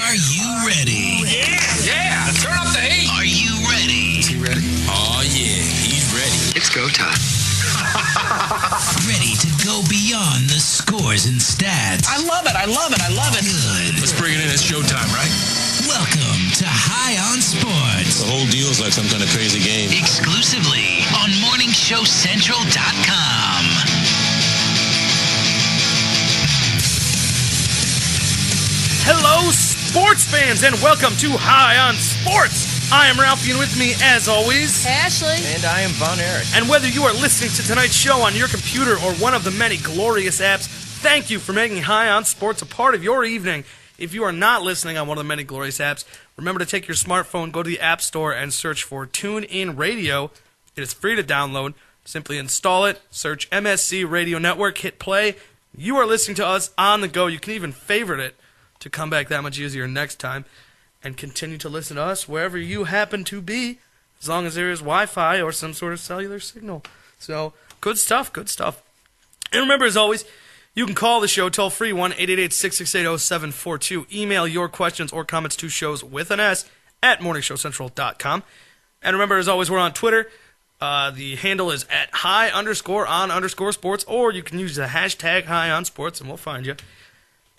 Are you ready? Yeah, turn up the heat. Are you ready? Is he ready? Oh, yeah, he's ready. It's go time. Ready to go beyond the scores and stats. I love it. Good. Let's bring it in. It's showtime, right? Welcome to High on Sports. The whole deal's like some kind of crazy game. Exclusively on MorningShowCentral.com. Hello, sports fans, and welcome to High on Sports. I am Ralphie, and with me, as always, Ashley. And I am Von Erich. and whether you are listening to tonight's show on your computer or one of the many glorious apps, thank you for making High on Sports a part of your evening. If you are not listening on one of the many glorious apps, remember to take your smartphone, go to the App Store, and search for TuneIn Radio. It is free to download. Simply install it, search MSC Radio Network, hit play. You are listening to us on the go. You can even favorite it to come back that much easier next time and continue to listen to us wherever you happen to be, as long as there is Wi-Fi or some sort of cellular signal. So, good stuff. And remember, as always, you can call the show toll-free, 1-888-668-0742. Email your questions or comments to shows with an S at morningshowcentral.com. And remember, as always, we're on Twitter. The handle is at high_on_sports, or you can use the hashtag high-on-sports, and we'll find you.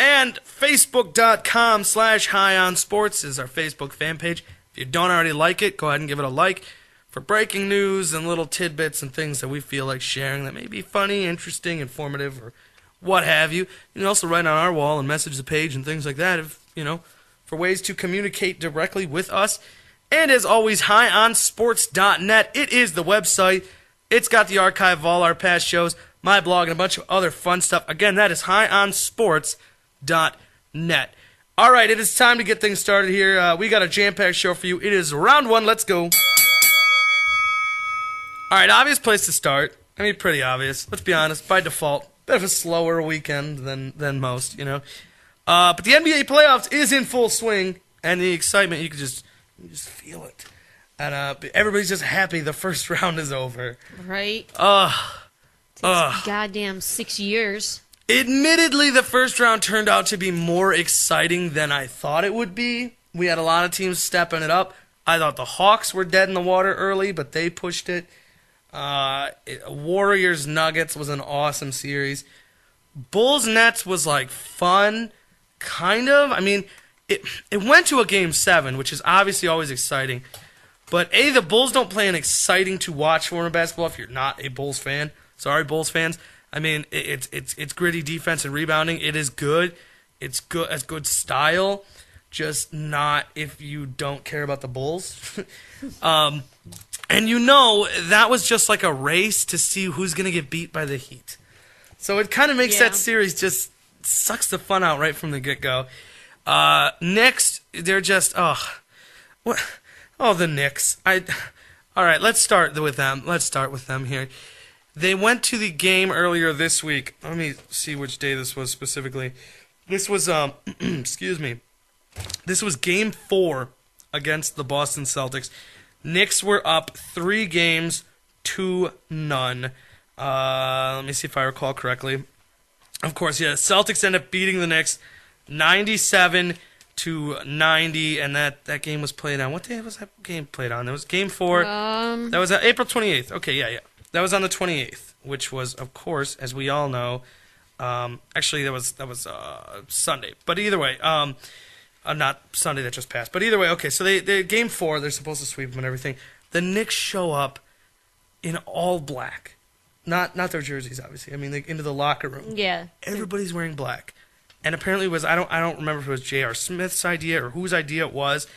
And Facebook.com/HighOnSports is our Facebook fan page. If you don't already like it, go ahead and give it a like for breaking news and little tidbits and things that we feel like sharing that may be funny, interesting, informative, or what have you. You can also write on our wall and message the page and things like that, if for ways to communicate directly with us. And as always, highonsports.net. It is the website. It's got the archive of all our past shows, my blog, and a bunch of other fun stuff. Again, that is highonsports.net. All right, it is time to get things started here. We got a jam-packed show for you. It is round one. Let's go. All right, obvious place to start. I mean, pretty obvious. Let's be honest. By default, bit of a slower weekend than most, But the NBA playoffs is in full swing, and the excitement, you just feel it. And everybody's just happy the first round is over. Right? Ugh. Goddamn 6 years. Admittedly, the first round turned out to be more exciting than I thought it would be. We had a lot of teams stepping it up. I thought the Hawks were dead in the water early, but they pushed it. Warriors-Nuggets was an awesome series. Bulls-Nets was, fun, kind of. I mean, it went to a Game 7, which is obviously always exciting. But, the Bulls don't play an exciting-to-watch form of basketball if you're not a Bulls fan. Sorry, Bulls fans. I mean, it's gritty defense and rebounding. It is good. It's good style. Just not if you don't care about the Bulls. And that was just like a race to see who's going to get beat by the Heat. So it kind of makes that series just sucks the fun out right from the get-go. Knicks, they're just, the Knicks. All right, let's start with them. Let's start with them here. They went to the game earlier this week. Let me see which day this was specifically. This was, excuse me. This was Game 4 against the Boston Celtics. Knicks were up 3-0. Let me see if I recall correctly. Of course, yeah. Celtics end up beating the Knicks 97-90, and that game was played on. What day was that game played on? That was Game 4. That was April 28th. Okay, yeah. That was on the 28th, which was, of course, as we all know, actually that was Sunday. But either way, not Sunday that just passed. But either way, okay. So they Game 4, they're supposed to sweep them and everything. The Knicks show up in all black, not their jerseys, obviously. I mean, into the locker room. Yeah. Everybody's wearing black, and apparently it was I don't remember if it was J.R. Smith's idea or whose idea it was,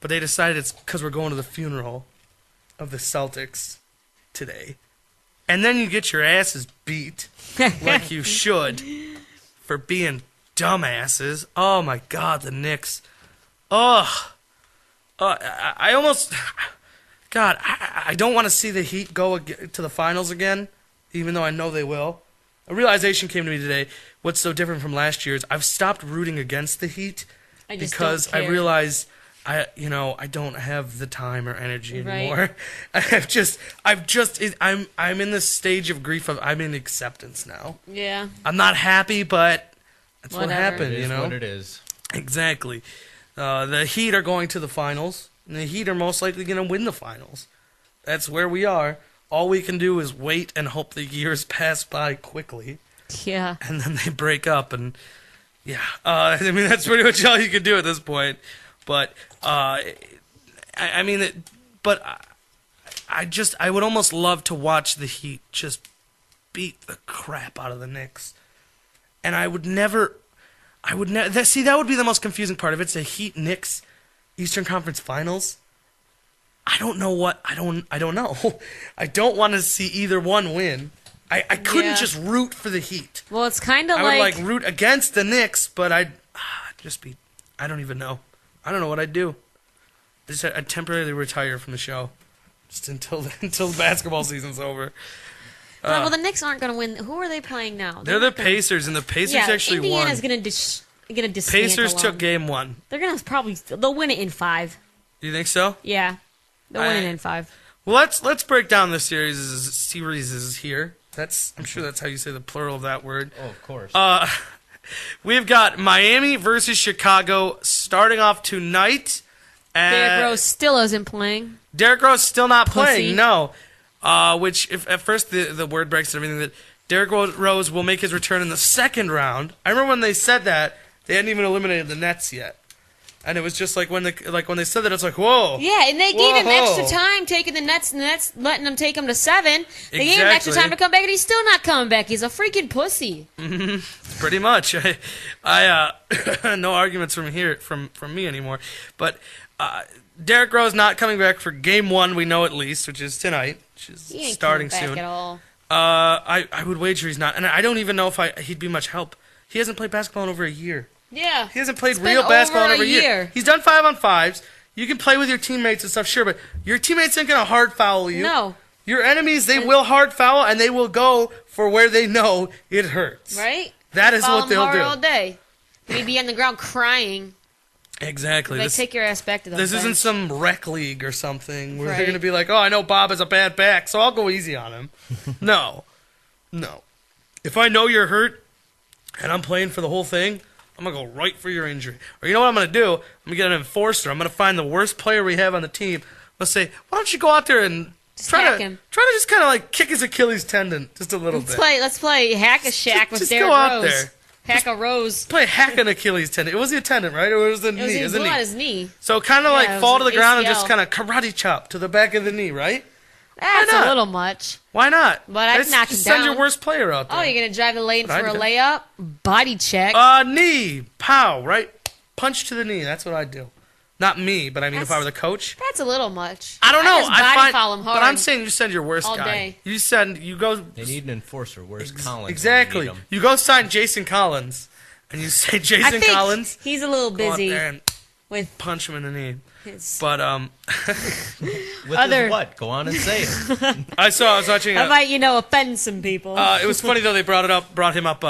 but they decided it's because we're going to the funeral of the Celtics today. And then you get your asses beat like you should for being dumbasses. Oh my God, the Knicks. I don't want to see the Heat go to the finals again, even though I know they will. A realization came to me today. What's so different from last year is I've stopped rooting against the Heat because I realized I don't have the time or energy anymore. Right. I'm in this stage of grief I'm in acceptance now. Yeah. I'm not happy, but that's what happened, It is what it is. Exactly. The Heat are going to the finals, and the Heat are most likely going to win the finals. That's where we are. All we can do is wait and hope the years pass by quickly, Yeah. and then they break up. And yeah, I mean that's pretty much all you can do at this point. But I would almost love to watch the Heat just beat the crap out of the Knicks, and I would never. See, that would be the most confusing part. If it's a Heat Knicks Eastern Conference Finals, I don't know. I don't know. I don't want to see either one win. I couldn't Yeah. just root for the Heat. Well, it's kind of I would like root against the Knicks, but I'd just be. I don't even know. I don't know what I'd do. I'd temporarily retire from the show, just until the basketball season's over. well, the Knicks aren't going to win. Who are they playing now? They're the not gonna- Pacers, and the Pacers Yeah, actually Indiana's won. going to dismantle Pacers took them. game 1. They're going to they'll win it in 5. You think so? Yeah, they'll win it in 5. Well, let's break down the series. Series is here. I'm sure that's how you say the plural of that word. Oh, of course. We've got Miami versus Chicago starting off tonight. Derrick Rose still isn't playing. Derrick Rose still not Pussy. playing. No. Which if at first the word breaks and everything that Derrick Rose will make his return in the second round. I remember when they said that they hadn't even eliminated the Nets yet, and it was just like when they said that it's like whoa. Yeah, and they gave him Whoa. extra time taking the Nets letting him take him to 7. They gave him extra Exactly. time to come back, and he's still not coming back. He's a freaking pussy. Pretty much. I no arguments from me anymore. But Derrick Rose not coming back for game 1. We know at least, which is tonight, which is He ain't starting coming back soon. at all. I would wager he's not, and I don't even know if he'd be much help. He hasn't played basketball in over a year. Yeah. He hasn't played It's been real basketball in over over a a year. year. He's done 5-on-5s. You can play with your teammates and stuff, sure, but your teammates ain't gonna hard foul you. No. Your enemies, they will hard foul, and they will go for where they know it hurts. Right? That is Follow what him they'll hard do. all day. Maybe on the ground crying. Exactly. They This, take your ass back to the this bench. isn't some rec league or something where they're Right. gonna be like, oh, I know Bob has a bad back, so I'll go easy on him. No. If I know you're hurt and I'm playing for the whole thing, I'm going to go right for your injury. Or you know what I'm going to do? I'm going to get an enforcer. I'm going to find the worst player we have on the team. Let's say, why don't you go out there and try hack to him. just kind of kick his Achilles tendon just a little bit. Let's play Hack a Shack with just Derrick go out Rose. there. Hack a Rose. Play hack an Achilles tendon. It was the tendon, right? Or it was the It was knee? he It was the blew out knee. his knee. So kind of Yeah, it fall was to the ground and ACL. just kind of karate chop to the back of the knee, right? That's not? a little much. Why not? But I'd Just- knock him just send your down. worst player out there. Oh, you're going to drive the lane for What I'd a do. layup? Body check. Knee, pow, right? Punch to the knee. That's what I'd do. Not me, but I mean, if I were the coach. That's a little much. I don't know. just body foul him hard. But I'm saying you send your worst all guy. day. You go. They need an enforcer. Where's Collins? when they Exactly. need him? You go sign Jason Collins, and you say I Jason think Collins. he's a little Go out busy there and with punch him in the knee. his... But With Other- his what? Go on and say it. I was watching. I might, offend some people. It was funny though. They brought him up.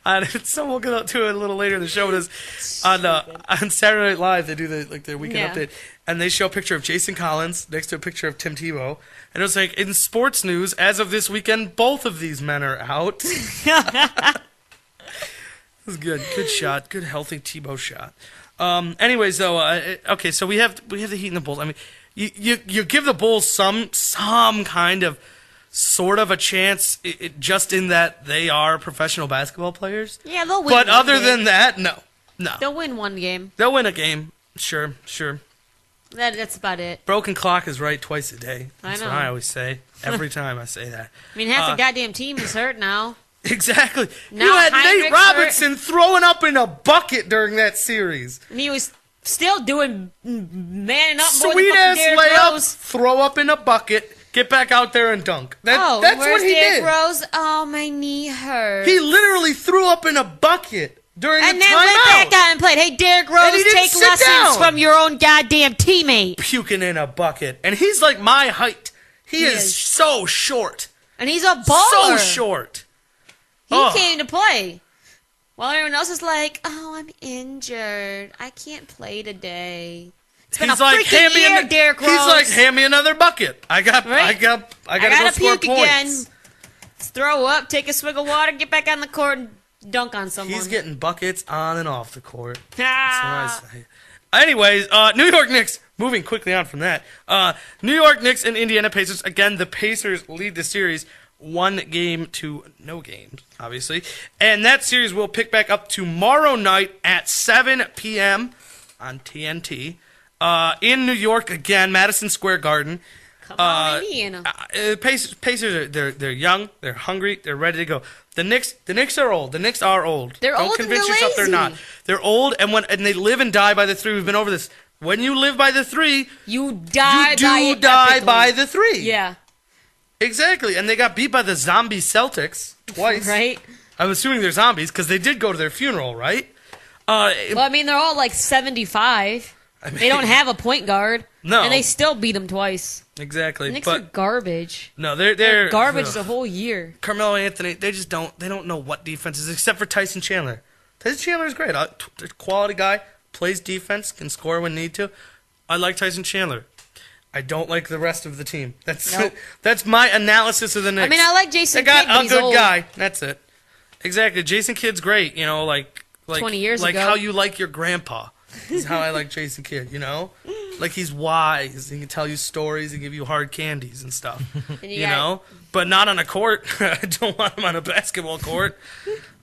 And so we'll get to it a little later in the show. But it's on Saturday Night Live, they do their weekend Yeah. update, and they show a picture of Jason Collins next to a picture of Tim Tebow, and it was like in sports news as of this weekend, both of these men are out. It was good shot, good healthy Tebow shot. Anyways, though, okay, so we have the Heat and the Bulls. I mean, you give the Bulls some kind of sort of a chance, just in that they are professional basketball players. yeah, they'll win But one other game. than that, no. They'll win one game. They'll win a game. Sure. That's about it. Broken clock is right twice a day. That's I know. what I always say. Every time I say that. I mean, half the goddamn team is hurt now. Exactly. Now You had Nate Heinrich's Robinson throwing up in a bucket during that series. And he was still doing manning up more than Sweet fucking ass Derrick layup, Rose. throw up in a bucket, get back out there and dunk. That's Where's what he Derrick did. Rose? Oh, my knee hurts. He literally threw up in a bucket during and the then went back timeout. out and played. Hey, Derrick And Rose, he didn't take sit lessons down. from your own goddamn teammate. Puking in a bucket. And he's like my height. He is is. so short. And he's a baller. So short. He Oh. came to play. While everyone else is like, oh, I'm injured. I can't play today. It's been He's a like, freaking hand me year, an- Derrick Rose. He's like, hand me another bucket. I got Right? to go gotta score puke again. points. Let's throw up, take a swig of water, get back on the court, and Dunk on someone. He's getting buckets on and off the court. Ah. That's what I say. Anyways, New York Knicks, moving quickly on from that. New York Knicks and Indiana Pacers. Again, the Pacers lead the series 1 game to no games, obviously. And that series will pick back up tomorrow night at 7 p.m. on TNT. In New York, again, Madison Square Garden. Come on, Indiana. Pacers are they're young, they're hungry, they're ready to go. The Knicks are old. The Knicks are old. They're Don't old and convince they're yourself they're lazy. not. They're old and they live and die by the three. We've been over this. When you live by the three, You die you do by it die epically. by the three. Yeah. Exactly. And they got beat by the zombie Celtics twice. Right? I'm assuming they're zombies because they did go to their funeral, right? Well, I mean, they're all like 75. They don't have a point guard. No. And they still beat them twice. Exactly. The Knicks are But garbage. no, they're They're garbage ugh. the whole year. Carmelo Anthony, they don't know what defense is except for Tyson Chandler. Tyson Chandler is great. Quality guy, plays defense, can score when need to. I like Tyson Chandler. I don't like the rest of the team. That's Nope. that's my analysis of the Knicks. I mean, I like Jason They got Kidd, but a he's good old. guy. That's it. Exactly. Jason Kidd's great. You know, like 20 years like ago. how you like your grandpa. Is how I like Jason Kidd. You know, like he's wise. He can tell you stories and give you hard candies and stuff. And You got- know, but not on a court. I don't want him on a basketball court.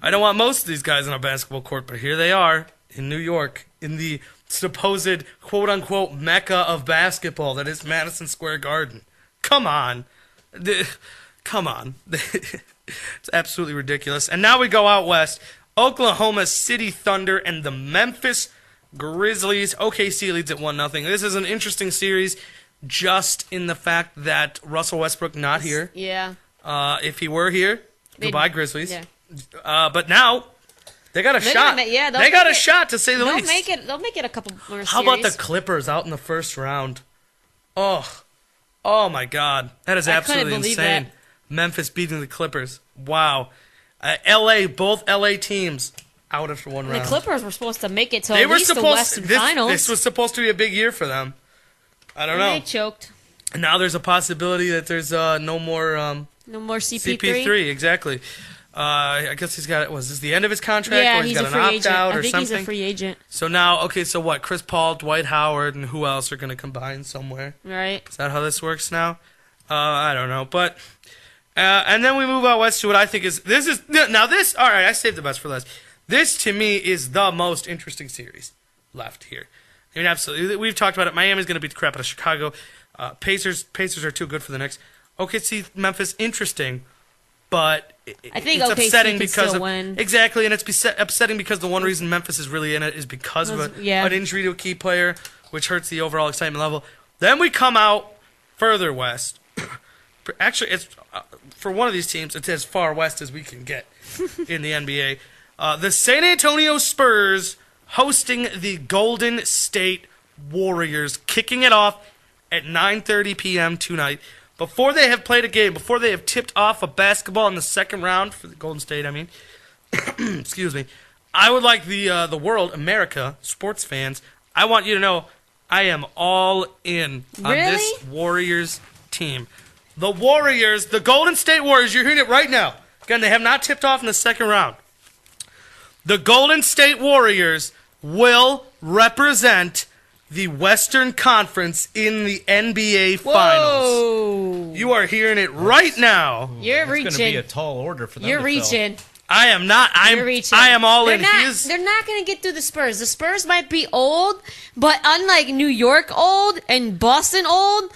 I don't want most of these guys on a basketball court, but here they are in New York, in the supposed quote-unquote mecca of basketball that is Madison Square Garden. Come on. Come on. It's absolutely ridiculous. And now we go out west. Oklahoma City Thunder and the Memphis Grizzlies. OKC leads at 1-0. This is an interesting series just in the fact that Russell Westbrook not here. Yeah. If he were here, They'd- goodbye Grizzlies. Yeah. But now they got a They're shot. gonna ma- yeah, they'll they got a make it- shot to say the They'll least. make it. They'll make it a couple more How about the series. Clippers out in the first round? Oh my God, that is I couldn't absolutely believe insane. that. Memphis beating the Clippers. Wow. Both LA teams out after one The round. Clippers were supposed to make it to They at were least the supposed. Western This Finals. was supposed to be a big year for them. I don't and know. they choked. Now there's a possibility that there's no more No more CP3. CP3. Exactly. I guess he's got. Was this the end of his contract, Yeah, or he's got a an free opt agent. out I or think something? he's a free agent, So now, okay, so what? Chris Paul, Dwight Howard, and who else are going to combine somewhere? right? Is that how this works now? I don't know, but and then we move out west to what I think is now this. All right, I saved the best for last. This to me is the most interesting series left here. I mean, absolutely. We've talked about it. Miami's going to beat the crap out of Chicago. Pacers are too good for the Knicks. OKC, Memphis, interesting, but I think it's OKC upsetting can because still of win. exactly, and it's upsetting because the one reason Memphis is really in it is because of Yeah. an injury to a key player, which hurts the overall excitement level. Then we come out further west. Actually, it's for one of these teams, it's as far west as we can get in the NBA. The San Antonio Spurs hosting the Golden State Warriors, kicking it off at 9:30 p.m. tonight. Before they have played a game, before they have tipped off a basketball in the second round for the Golden State, I mean, excuse me, I would like the world, America, sports fans, I want you to know I am all in on this Really? Warriors team. The Warriors, the Golden State Warriors, you're hearing it right now. Again, they have not tipped off in the second round. The Golden State Warriors will represent the Western Conference in the NBA Finals. Whoa! You are hearing it right now. You're It's going to be reaching. a tall order for them. You're to reaching. I am not. You're reaching. I am all they're in. Not, they're not going to get through the Spurs. The Spurs might be old, but unlike New York old and Boston old,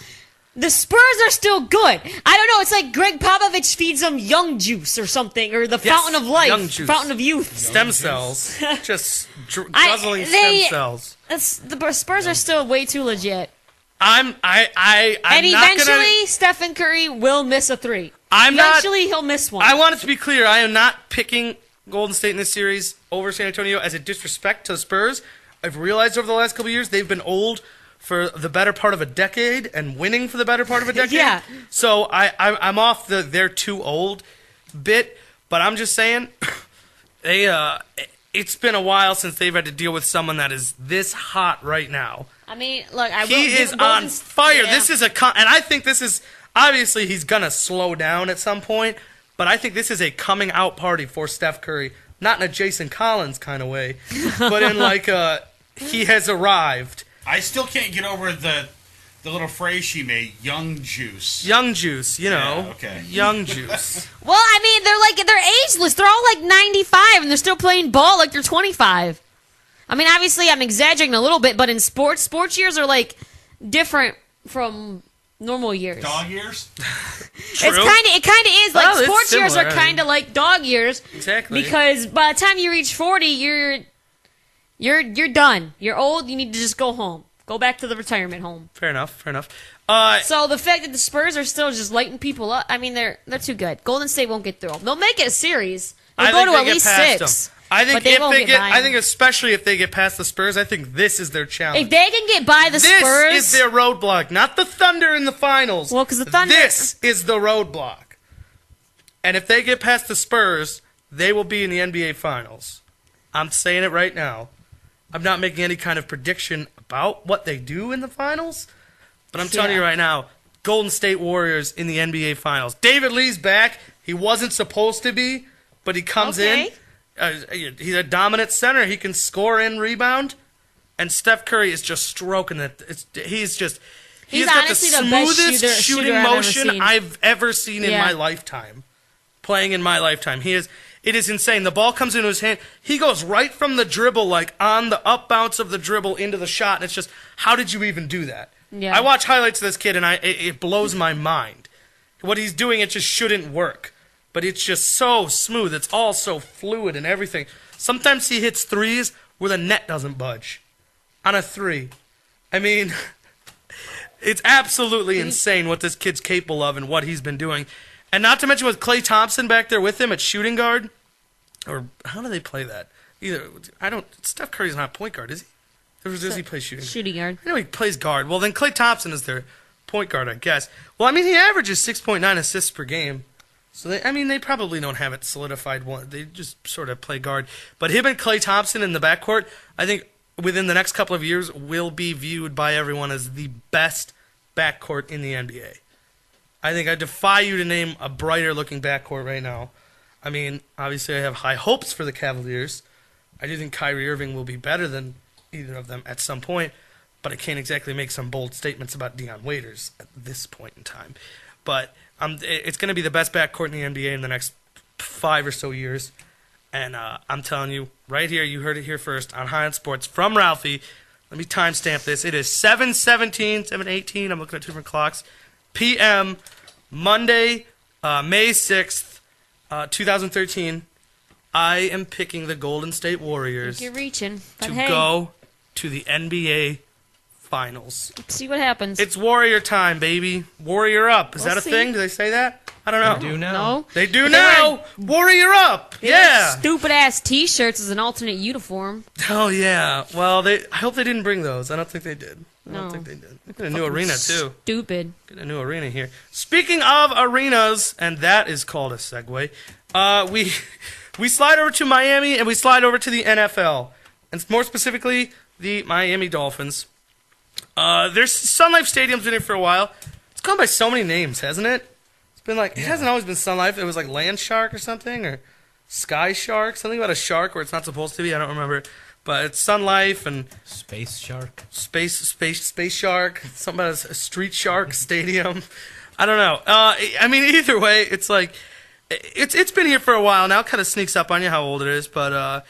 the Spurs are still good. I don't know. It's like Greg Popovich feeds them young juice or something, or the Yes, fountain of life, young juice. fountain of youth. Stem cells. Just guzzling they- stem cells. The Spurs are still way too legit. I'm And not eventually, gonna, Stephen Curry will miss a three. I'm not- Eventually, he'll miss one. I want it to be clear. I am not picking Golden State in this series over San Antonio as a disrespect to the Spurs. I've realized over the last couple of years they've been old for the better part of a decade and winning for the better part of a decade. Yeah. So I'm off the they're too old bit, but I'm just saying it's been a while since they've had to deal with someone that is this hot right now. I mean, look, I will He give is Golden on fire. Yeah. This is and I think this is obviously he's gonna slow down at some point, but I think this is a coming out party for Steph Curry not in a Jason Collins kind of way, but in like he has arrived. I still can't get over the little phrase she made, young juice. Young juice, you know. Yeah, okay. Young juice. Well, I mean, they're ageless. They're all like 95, and they're still playing ball like they're 25. I mean, obviously, I'm exaggerating a little bit, but in sports years are like different from normal years. Dog years? True. It kind of is like Well, it's sports years similar, are I kind of mean. like dog years. Exactly. Because by the time you reach 40, you're done. You're old. You need to just go home. Go back to the retirement home. Fair enough. So the fact that the Spurs are still just lighting people up, I mean, they're too good. Golden State won't get through them. They'll make it a series. They'll go to at least 6. I think but they if won't they get by I think them. especially if they get past the Spurs, I think this is their challenge. If they can get by the this Spurs, is their roadblock, not the Thunder in the finals. Well, 'cause the Thunder- This is the roadblock. And if they get past the Spurs, they will be in the NBA finals. I'm saying it right now. I'm not making any kind of prediction about what they do in the finals, but I'm telling you right now, Golden State Warriors in the NBA finals. David Lee's back. He wasn't supposed to be, but he comes in. He's a dominant center. He can score and rebound. And Steph Curry is just stroking it. He's got honestly the the best smoothest shooter shooting I've ever motion seen. I've ever seen in Yeah. my lifetime. Playing in my lifetime. It is insane. The ball comes into his hand. He goes right from the dribble, like on the up bounce of the dribble into the shot. And it's just, how did you even do that? Yeah. I watch highlights of this kid, and it blows my mind. What he's doing, it just shouldn't work. But it's just so smooth. It's all so fluid and everything. Sometimes he hits threes where the net doesn't budge on a three. I mean, it's absolutely insane what this kid's capable of and what he's been doing. And not to mention with Klay Thompson back there with him at shooting guard. Or how do they play that? Steph Curry's not point guard, is he? Or does he play shooting guard? shooting guard. I know he plays guard. Well, then Klay Thompson is their point guard, I guess. Well, I mean, he averages 6.9 assists per game. So, they probably don't have it solidified. They just sort of play guard. But him and Klay Thompson in the backcourt, I think within the next couple of years, will be viewed by everyone as the best backcourt in the NBA. I think I defy you to name a brighter-looking backcourt right now. I mean, obviously I have high hopes for the Cavaliers. I do think Kyrie Irving will be better than either of them at some point, but I can't exactly make some bold statements about Deion Waiters at this point in time. But it's going to be the best backcourt in the NBA in the next 5 or so years. And I'm telling you, right here, you heard it here first on High on Sports from Ralphie. Let me timestamp this. It is 7:17, 7:18. I'm looking at 2 different clocks. p.m. Monday, May 6th, 2013. I am picking the Golden State Warriors You're reaching. But to hey, go to the NBA Finals. let's see what happens. It's Warrior time, baby. Warrior up. Is We'll that a see. thing? Do they say that? I don't know. They do now. No. They do They now. Warrior up. Yeah. Stupid ass T-shirts as an alternate uniform. Oh yeah. Well, I hope they didn't bring those. I don't think they did. I No. don't think they did. Look at a new arena too. Stupid. Get a new arena here. Speaking of arenas, and that is called a segue. We slide over to Miami and we slide over to the NFL, and more specifically the Miami Dolphins. There's Sun Life Stadium's been here for a while. It's gone by so many names, hasn't it? It's been like it hasn't always been Sun Life. It was like Land Shark or something, or Sky Shark, something about a shark where it's not supposed to be. I don't remember, but it's Sun Life and Space Shark. Space Shark, something about a Street Shark Stadium. I don't know. I mean, either way, it's like it's been here for a while now. Kind of sneaks up on you how old it is, but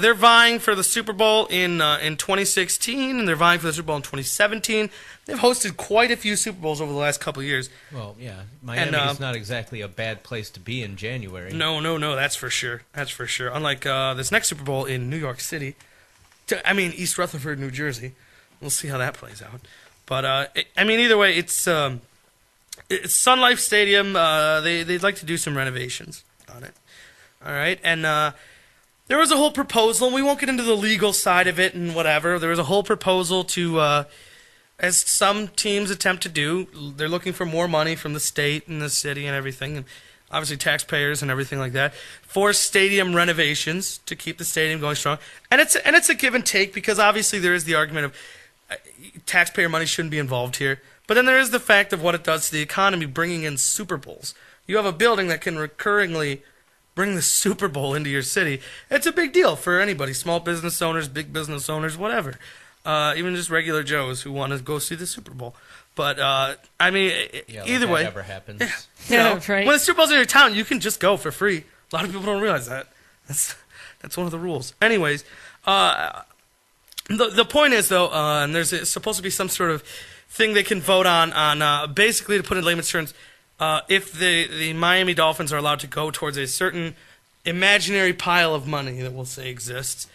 they're vying for the Super Bowl in 2016, and they're vying for the Super Bowl in 2017. They've hosted quite a few Super Bowls over the last couple of years. Well, yeah. Miami is not exactly a bad place to be in January. No, that's for sure. That's for sure. Unlike this next Super Bowl in New York City. East Rutherford, New Jersey. We'll see how that plays out. But, either way, it's Sun Life Stadium. They'd like to do some renovations on it. All right? And there was a whole proposal. We won't get into the legal side of it and whatever. There was a whole proposal to, as some teams attempt to do, they're looking for more money from the state and the city and everything, and obviously taxpayers and everything like that, for stadium renovations to keep the stadium going strong. And it's a give and take, because obviously there is the argument of taxpayer money shouldn't be involved here. But then there is the fact of what it does to the economy, bringing in Super Bowls. You have a building that can recurringly bring the Super Bowl into your city. It's a big deal for anybody, small business owners, big business owners, whatever. Even just regular Joes who want to go see the Super Bowl. But, I mean, either way. Never happens. You know, Right. when the Super Bowl's in your town, you can just go for free. A lot of people don't realize that. That's one of the rules. Anyways, the point is, though, and there's supposed to be some sort of thing they can vote on basically, to put it in layman's terms, if the Miami Dolphins are allowed to go towards a certain imaginary pile of money that we'll say exists,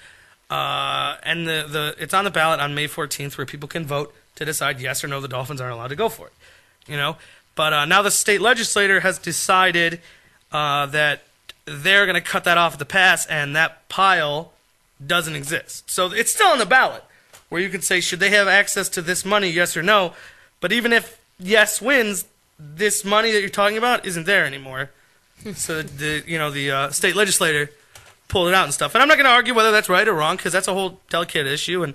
and it's on the ballot on May 14th where people can vote to decide yes or no the Dolphins aren't allowed to go for it. You know, but now the state legislature has decided that they're going to cut that off at the pass, and that pile doesn't exist. So it's still on the ballot where you could say, should they have access to this money, yes or no? But even if yes wins, this money that you're talking about isn't there anymore. So the state legislature pulled it out and stuff. And I'm not going to argue whether that's right or wrong, because that's a whole delicate issue. And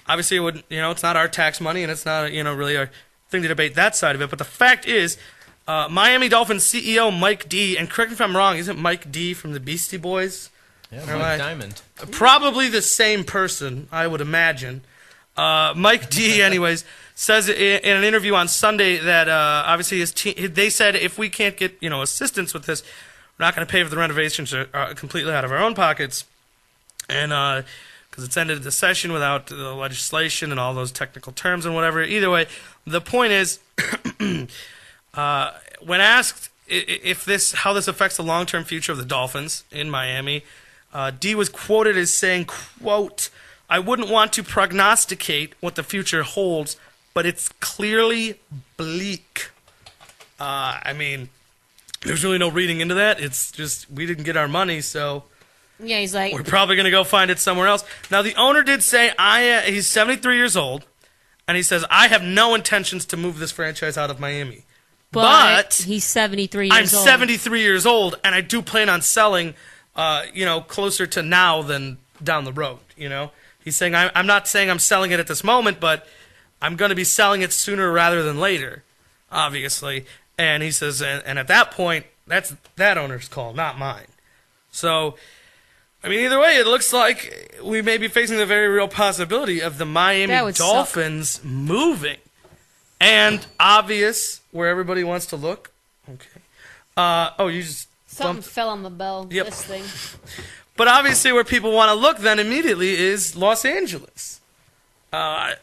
obviously, it would, it's not our tax money, and it's not really our thing to debate that side of it. But the fact is, Miami Dolphins CEO Mike D, and correct me if I'm wrong, isn't Mike D from the Beastie Boys? Yeah, Mike Diamond. Probably the same person, I would imagine. Mike D, anyways, says in an interview on Sunday that obviously his team, they said if we can't get assistance with this, we're not going to pay for the renovations completely out of our own pockets, and because it's ended the session without the legislation and all those technical terms and whatever. Either way, the point is, when asked how this affects the long-term future of the Dolphins in Miami, D was quoted as saying, quote, "I wouldn't want to prognosticate what the future holds, but it's clearly bleak." I mean, there's really no reading into that. It's just we didn't get our money, so Yeah, he's like, we're probably going to go find it somewhere else. Now, the owner did say he's 73 years old, and he says, I have no intentions to move this franchise out of Miami. But he's 73 I'm years old. 73 years old, and I do plan on selling, closer to now than down the road, He's saying, I'm not saying I'm selling it at this moment, but I'm going to be selling it sooner rather than later, obviously. And he says, and at that point, that's that owner's call, not mine. So, I mean, either way, it looks like we may be facing the very real possibility of the Miami Dolphins moving. And obvious, where everybody wants to look. Okay. You just Something fell on the bell. Yep. This thing. But obviously where people want to look then immediately is Los Angeles.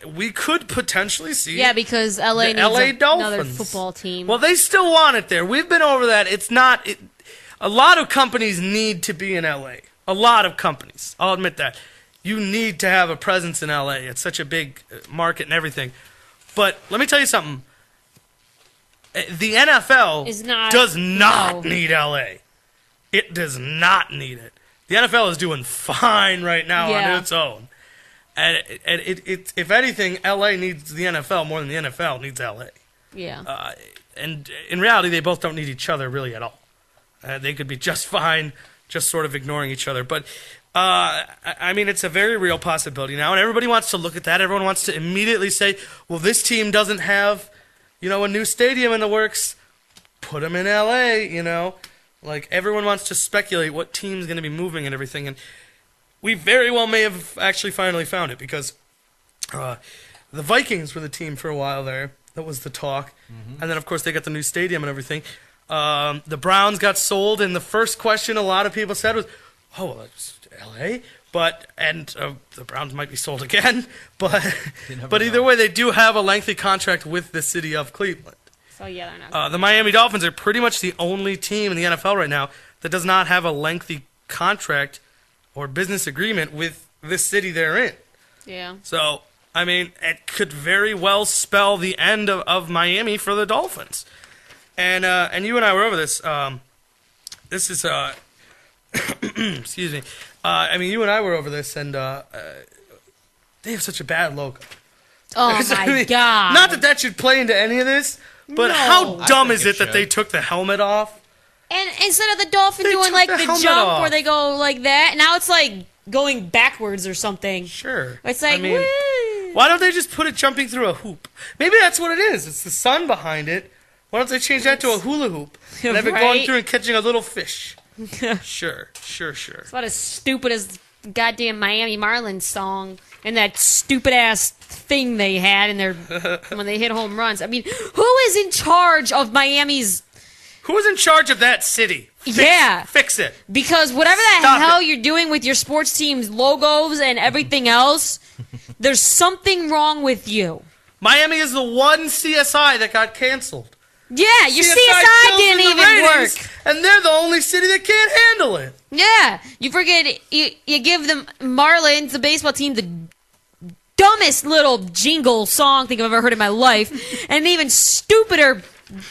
We could potentially see because LA needs another football team. Well, they still want it there. We've been over that. It's not... a lot of companies need to be in LA. A lot of companies. I'll admit that. You need to have a presence in LA. It's such a big market and everything. But let me tell you something. The NFL does not need LA. It does not need it. The NFL is doing fine right now on its own. And it if anything, LA needs the NFL more than the NFL needs LA. Yeah. And in reality, they both don't need each other really at all. They could be just fine, just sort of ignoring each other. But, I mean, it's a very real possibility now, and everybody wants to look at that. Everyone wants to immediately say, well, this team doesn't have, a new stadium in the works. Put them in L.A., Like, everyone wants to speculate what team's going to be moving and everything, and we very well may have actually finally found it, because the Vikings were the team for a while there. That was the talk. Mm-hmm. And then, of course, they got the new stadium and everything. The Browns got sold, and the first question a lot of people said was, oh, well, that's L.A.? The Browns might be sold again, but either way, they do have a lengthy contract with the city of Cleveland. So, yeah, they're not. The Miami Dolphins are pretty much the only team in the NFL right now that does not have a lengthy contract or business agreement with the city they're in. Yeah. So, I mean, it could very well spell the end of Miami for the Dolphins. And you and I were over this. This is excuse me. I mean, you and I were over this, and they have such a bad logo. Oh my God! Not that should play into any of this, but how dumb is it that they took the helmet off? And instead of the dolphin doing like the jump where they go like that, now it's like going backwards or something. Sure. It's like, woo. Why don't they just put it jumping through a hoop? Maybe that's what it is. It's the sun behind it. Why don't they change that to a hula hoop and have it going through and catching a little fish? Sure. It's about as stupid as goddamn Miami Marlins song and that stupid ass thing they had in their when they hit home runs. I mean, who is in charge of Miami's? Who is in charge of that city? Fix it. Because whatever the hell you're doing with your sports team's logos and everything else, there's something wrong with you. Miami is the one CSI that got canceled. Yeah, your CSI didn't even work. And they're the only city that can't handle it. Yeah, you forget, you give them Marlins, the baseball team, the dumbest little jingle song thing I've ever heard in my life, and an even stupider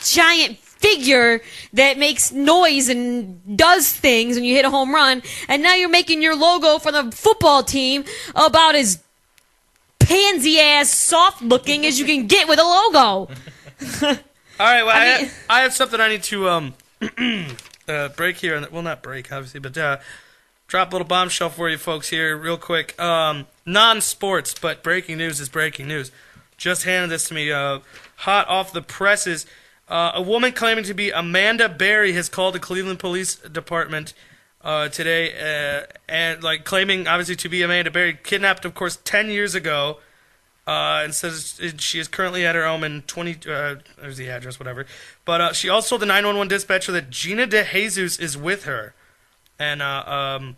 giant figure that makes noise and does things when you hit a home run, and now you're making your logo for the football team about as pansy-ass soft-looking as you can get with a logo. All right, well, I have something I need to break here. Well, not break, obviously, but drop a little bombshell for you folks here real quick. Non-sports, but breaking news is breaking news. Just handed this to me hot off the presses. A woman claiming to be Amanda Berry has called the Cleveland Police Department today and claiming obviously to be Amanda Berry, kidnapped, of course, 10 years ago. And says she is currently at her home in there's the address, whatever. But she also told the 911 dispatcher that Gina DeJesus is with her, and a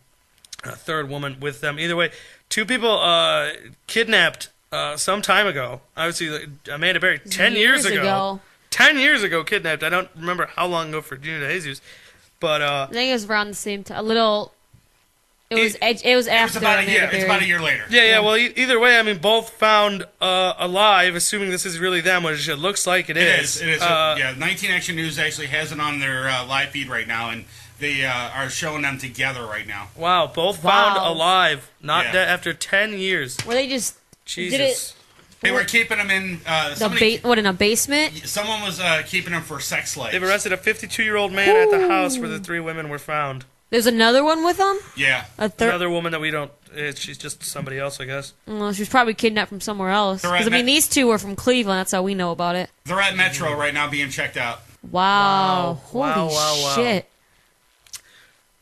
third woman with them. Either way, two people kidnapped some time ago. Obviously, Amanda Berry, 10 years ago. 10 years ago, kidnapped. I don't remember how long ago for Gina DeJesus, but I think it was around the same time. It was after. It's about a year later. Yeah. Well, either way, I mean, both found alive, assuming this is really them, which it looks like it is. It is. 19 Action News actually has it on their live feed right now, and they are showing them together right now. Wow, both found alive, not dead after 10 years. Were they just Jesus? They were keeping them in in a basement? Someone was keeping them for sex slaves. They've arrested a 52-year-old man at the house where the three women were found. There's another one with them? Yeah. Another woman that we don't... she's just somebody else, I guess. Well, she was probably kidnapped from somewhere else. Because, these two were from Cleveland. That's how we know about it. They're at Metro right now being checked out. Wow. Holy shit.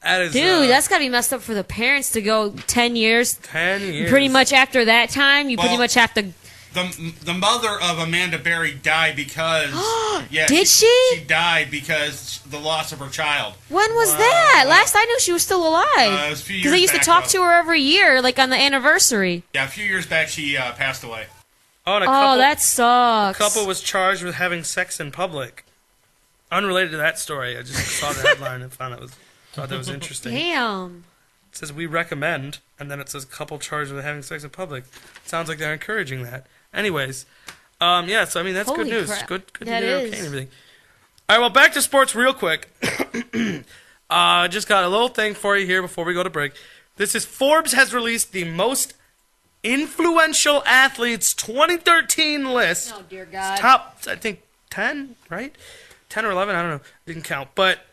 That is, dude, that's got to be messed up for the parents to go 10 years. 10 years. Pretty much after that time, you pretty much have to... The mother of Amanda Berry died because... Did she? She died because the loss of her child. When was that? Last I knew she was still alive. It was a few years back. Because they used to talk to her every year, like on the anniversary. Yeah, a few years back she passed away. Oh, that sucks. A couple was charged with having sex in public. Unrelated to that story, I just saw the headline and thought that was interesting. Damn. It says, we recommend, and then it says couple charged with having sex in public. Sounds like they're encouraging that. Anyways, so I mean, that's Holy good news. crap. Good to That hear is. okay and everything. All right, well, back to sports real quick. Just got a little thing for you here before we go to break. This is Forbes has released the most influential athletes 2013 list. Oh, dear God. It's top, I think, 10, right? 10 or 11, I don't know. Didn't count. But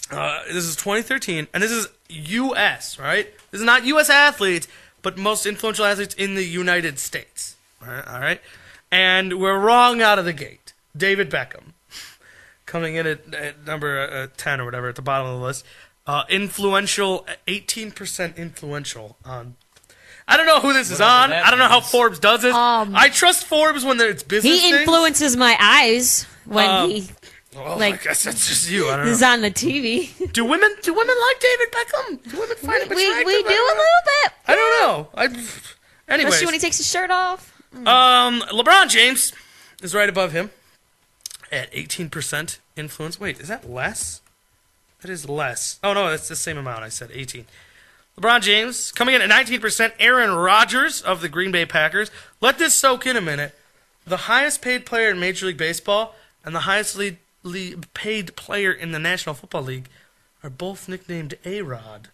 this is 2013, and this is U.S., right? This is not U.S. athletes, but most influential athletes in the United States. All right? And we're wrong out of the gate. David Beckham, coming in at number 10 or whatever, at the bottom of the list. Influential, 18% influential on... I don't know who this is on. I don't know how Forbes does it. I trust Forbes when it's business He influences my eyes when he... I guess that's just you. I don't know. Is on the TV. Do women like David Beckham? Do women find him attractive? We do a little bit. I don't know. Anyways, especially when he takes his shirt off. LeBron James is right above him at 18% influence. Wait, is that less? That is less. Oh no, that's the same amount. I said 18. LeBron James coming in at 19%. Aaron Rodgers of the Green Bay Packers. Let this soak in a minute. The highest paid player in Major League Baseball and the highest paid player in the National Football League are both nicknamed A-Rod.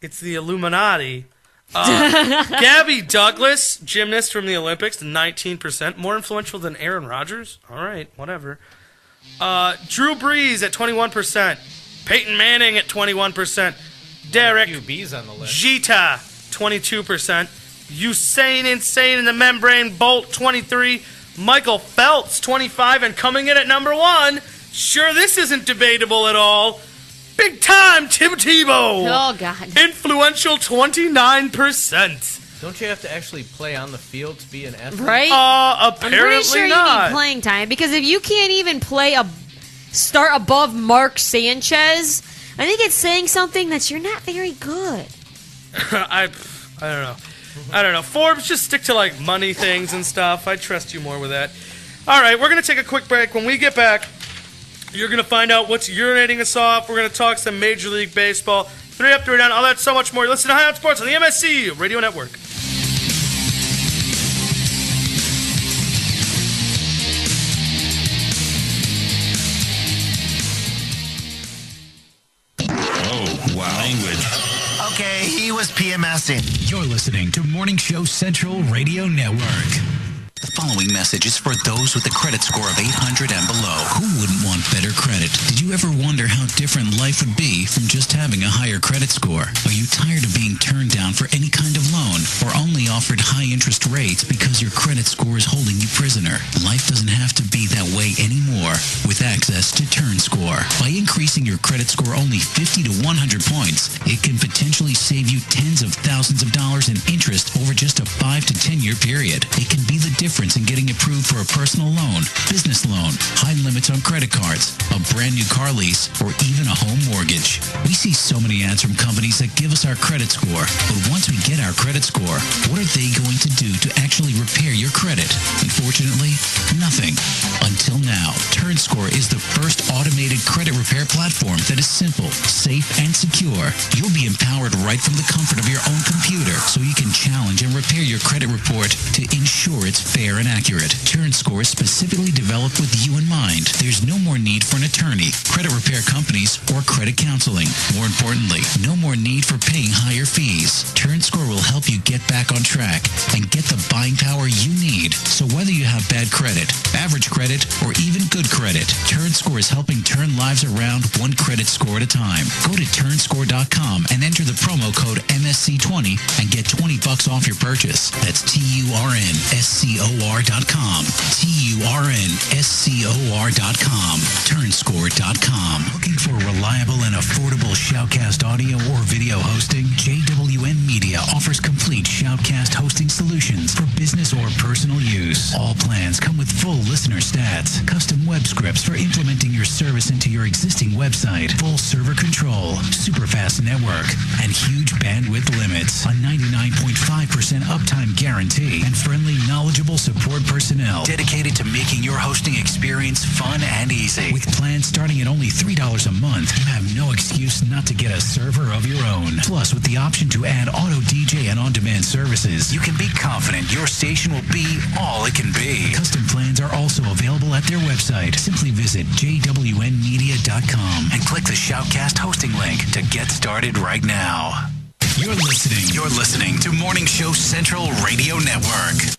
It's the Illuminati. Gabby Douglas, gymnast from the Olympics, 19%. More influential than Aaron Rodgers? All right, whatever. Drew Brees at 21%. Peyton Manning at 21%. Derek QB's on the list. Jeter, 22%. Usain Insane in the Membrane Bolt, 23%. Michael Phelps, 25%. And coming in at number 1, Sure, this isn't debatable at all. Big time Tim Tebow. Oh, God. Influential 29%. Don't you have to actually play on the field to be an athlete? Right? Apparently I'm pretty sure not. you need playing time, because if you can't even start above Mark Sanchez, I think it's saying something that you're not very good. I don't know. Forbes, just stick to like money things and stuff. I trust you more with that. All right, we're going to take a quick break. When we get back, you're going to find out what's urinating us off. We're going to talk some Major League Baseball. 3 up, 3 down, all that, so much more. Listen to High on Sports on the MSC Radio Network. Oh, wow. Language. Okay, he was PMSing. You're listening to Morning Show Central Radio Network. The following message is for those with a credit score of 800 and below. Who wouldn't want better credit? Did you ever wonder how different life would be from just having a higher credit score? Are you tired of being turned down for any kind of loan or only offered high interest rates because your credit score is holding you prisoner? Life doesn't have to be that way anymore with access to TurnScore. By increasing your credit score only 50 to 100 points, it can potentially save you tens of thousands of dollars in interest over just a 5 to 10 year period. It can be the difference in getting approved for a personal loan, business loan, high limits on credit cards, a brand new car lease, or even a home mortgage. We see so many ads from companies that give us our credit score, but once we get our credit score, what are they going to do to actually repair your credit? Unfortunately, nothing. Until now, TurnScore is the first automated credit repair platform that is simple, safe, and secure. You'll be empowered right from the comfort of your own computer, so you can challenge and repair your credit report to ensure it's fair and accurate. TurnScore is specifically developed with you in mind. There's no more need for an attorney, credit repair companies, or credit counseling. More importantly, no more need for paying higher fees. TurnScore will help you get back on track and get the buying power you need. So whether you have bad credit, average credit, or even good credit, TurnScore is helping turn lives around one credit score at a time. Go to turnscore.com and enter the promo code MSC20 and get $20 off your purchase. That's TURNSCOR.com. TURNSCOR.com. Turnscore.com. Looking for reliable and affordable Shoutcast audio or video hosting? JWN Media offers complete Shoutcast hosting solutions for business or personal use. All plans come with full listener stats, custom web scripts for implementing your service into your existing website, full server control, super fast network, and huge bandwidth limits, a 99.5% uptime guarantee, and friendly, knowledgeable support personnel dedicated to making your hosting experience fun and easy. With plans starting at only $3 a month, you have no excuse not to get a server of your own. Plus, with the option to add auto DJ and on-demand services, you can be confident your station will be all it can be. Custom plans are also available at their website. Simply visit jwnmedia.com and click the Shoutcast hosting link to get started right now. You're listening to Morning Show Central Radio Network.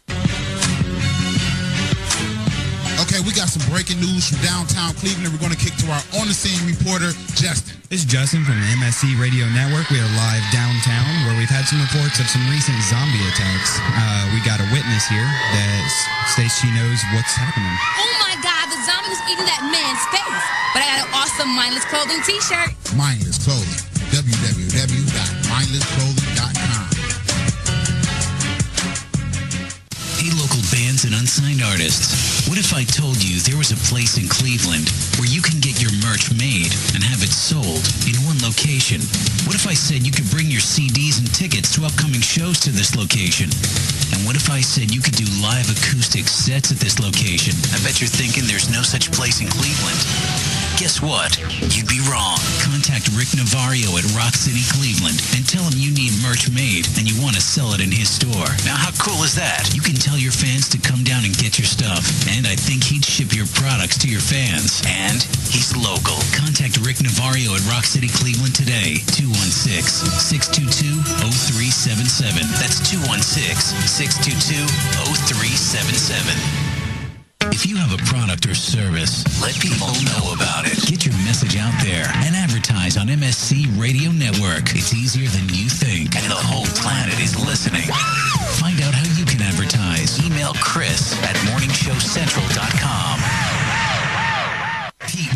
Okay, we got some breaking news from downtown Cleveland. We're going to kick to our on-the-scene reporter, Justin. This is Justin from the MSC Radio Network. We are live downtown where we've had some reports of some recent zombie attacks. We got a witness here that states she knows what's happening. Oh my God, the zombie was eating that man's face. But I got an awesome Mindless Clothing t-shirt. Mindless Clothing. www.mindlessclothing.com. Hey, local bands and unsigned artists. What if I told you there was a place in Cleveland where you can get your merch made and have it sold in one location? What if I said you could bring your CDs and tickets to upcoming shows to this location? And what if I said you could do live acoustic sets at this location? I bet you're thinking there's no such place in Cleveland. Guess what? You'd be wrong. Contact Rick Navario at Rock City, Cleveland, and tell him you need merch made and you want to sell it in his store. Now, how cool is that? You can tell your fans to come down and get your stuff, and I think he'd ship your products to your fans. And he's local. Contact Rick Navario at Rock City, Cleveland today. 216-622-0377. That's 216-622-0377. If you have a product or service, let people know about it. Get your message out there and advertise on MSC Radio Network. It's easier than you think, and the whole planet is listening. Find out how you can advertise. Email Chris at morningshowcentral.com. Heat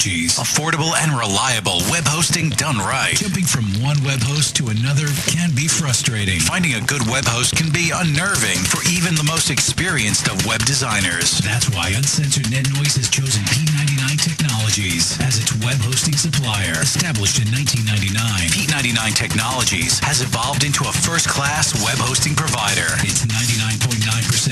Technologies. Affordable and reliable web hosting done right. Jumping from one web host to another can be frustrating. Finding a good web host can be unnerving for even the most experienced of web designers. That's why Uncensored Net Noise has chosen P99 Technologies as its web hosting supplier. Established in 1999, P99 Technologies has evolved into a first-class web hosting provider. Its 99.9%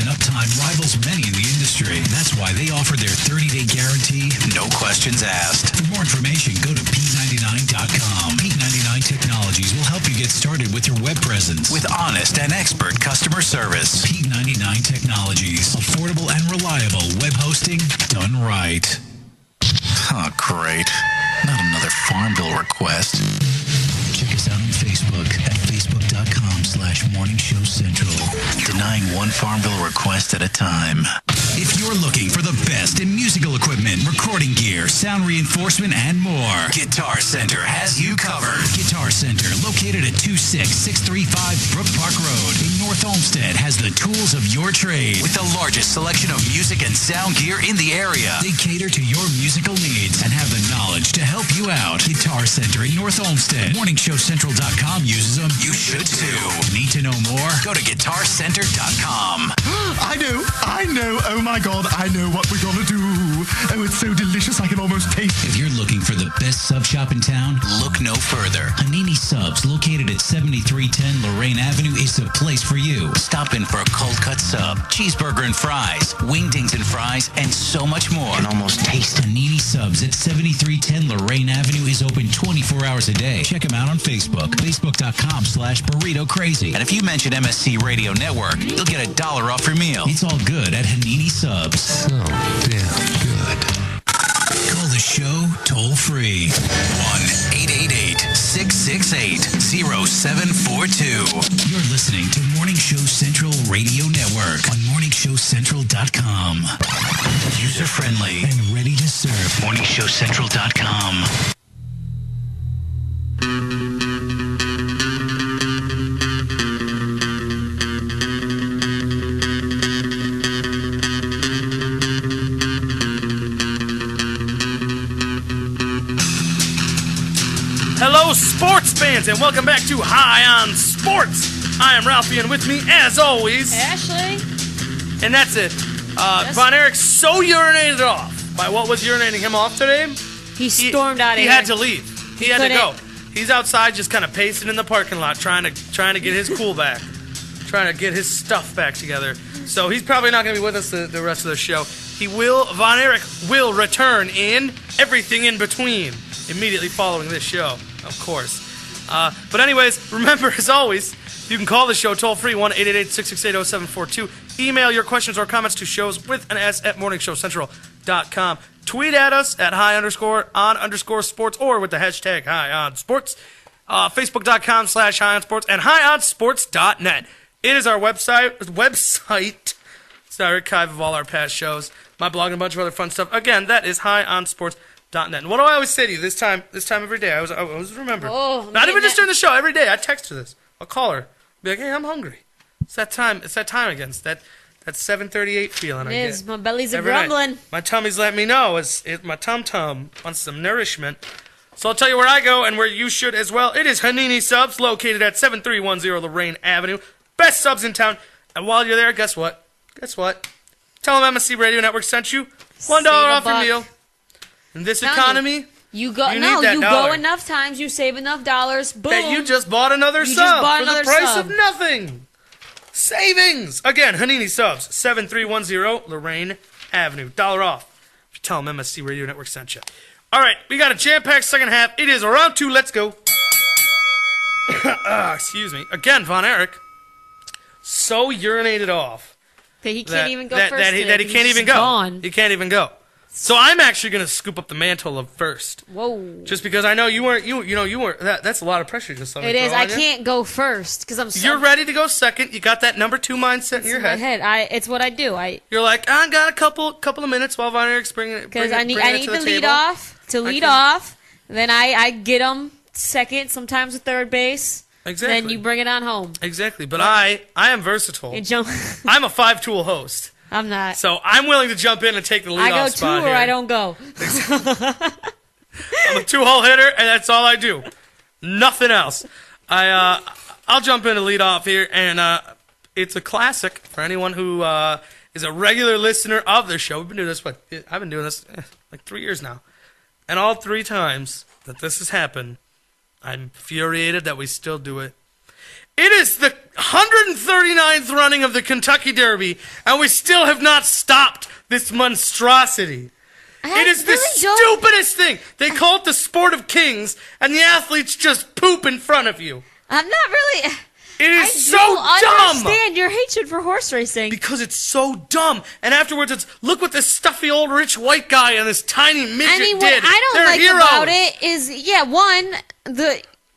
uptime rivals many in the industry. That's why they offer their 30-day guarantee. No questions asked. For more information, go to P99.com. P99 Technologies will help you get started with your web presence. With honest and expert customer service. P99 Technologies. Affordable and reliable web hosting done right. Oh, great. Not another Farmville request. Check us out on Facebook at Facebook.com/Morning Show Central. Denying one Farmville request at a time. If you're looking for the best in musical equipment, recording gear, sound reinforcement, and more, Guitar Center has you covered. Guitar Center, located at 26635 Brook Park Road in North Olmsted, has the tools of your trade. With the largest selection of music and sound gear in the area. They cater to your musical needs and have the knowledge to help you out. Guitar Center in North Olmsted. MorningShowCentral.com uses them. You should too. Need to know more? Go to GuitarCenter.com. I know. Oh my God, I know what we're gonna do. Oh, it's so delicious, I can almost taste it. If you're looking for the best sub shop in town, look no further. Hanini Subs, located at 7310 Lorraine Avenue, is the place for you. Stop in for a cold cut sub, cheeseburger and fries, wingdings and fries, and so much more. Can almost taste Hanini Subs at 7310 Lorraine Avenue is open 24 hours a day. Check them out on Facebook, Facebook.com/Burrito Crazy. And if you mention MSC Radio Network, you'll get $1 off your meal. It's all good at Hanini Subs. So damn good. Call the show toll free. 1-888-668-0742. You're listening to Morning Show Central Radio Network on MorningShowCentral.com. User friendly and ready to serve. MorningShowCentral.com. Hello, sports fans, and welcome back to High on Sports. I am Ralphie, and with me, as always, Ashley. And that's it. Von Erich's so urinated off by what was urinating him off today. He stormed out of here. He had to leave. He had to go. He's outside, just kind of pacing in the parking lot, trying to get his cool back, trying to get his stuff back together. So he's probably not going to be with us the rest of the show. Von Erich will return in everything in between immediately following this show, of course. But anyways, remember, as always, you can call the show toll-free, 1-888-668-0742. Email your questions or comments to shows with an S at morningshowcentral.com. Tweet at us at high_on_sports or with the hashtag high-on-sports. Facebook.com/high-on-sports and high-on-sports.net. It is our website. It's our archive of all our past shows. My blog and a bunch of other fun stuff. Again, that is high-on-sports.net. And what do I always say to you this time every day? I always remember. Not even just during the show. Every day I text her this. I'll call her. Be like, hey, I'm hungry. It's that time again. It's that 7:38 feeling I get. It is. My belly's every grumbling. night. My tummy's letting me know. My tum-tum wants some nourishment. So I'll tell you where I go and where you should as well. It is Hanini Subs, located at 7310 Lorraine Avenue. Best subs in town. And while you're there, guess what? Tell them MSC Radio Network sent you. $1 off your meal. In this economy, you go enough times, you save enough dollars. Boom. That you just bought another sub for the price of nothing. Savings. Again, Hanini Subs, 7310 Lorraine Avenue. $1 off. If you tell them MSC Radio Network sent you. All right, we got a jam-packed second half. It is round 2. Let's go. Excuse me. Again, Von Erich. So urinated off. That he can't even go first. That he can't even go. Gone. He can't even go. So I'm actually going to scoop up the mantle of first. Whoa. Just because I know you weren't. That's a lot of pressure just on it is. I can't go first because I'm. You're ready to go second. You got that number 2 mindset in your head. It's what I do. You're like, I got a couple of minutes while Von Erich's bringing it. Because I need to lead off. Then I get them second, sometimes a third base. Exactly. Then you bring it on home. Exactly. But I am versatile. I'm a 5-tool host. I'm not. So I'm willing to jump in and take the lead off spot I go 2 or I don't go. I'm a 2-hole hitter, and that's all I do. Nothing else. I'll jump in to lead off here, and it's a classic for anyone who is a regular listener of the show. We've been doing this, I've been doing this like 3 years now. And all 3 times that this has happened, I'm infuriated that we still do it. It is the 139th running of the Kentucky Derby, and we still have not stopped this monstrosity. It is the stupidest thing. They call it the sport of kings, and the athletes just poop in front of you. I'm not really... It is so dumb. I understand your hatred for horse racing. Because it's so dumb. And afterwards, it's, look what this stuffy old rich white guy and this tiny midget did. What I don't They're like heroes. about it is,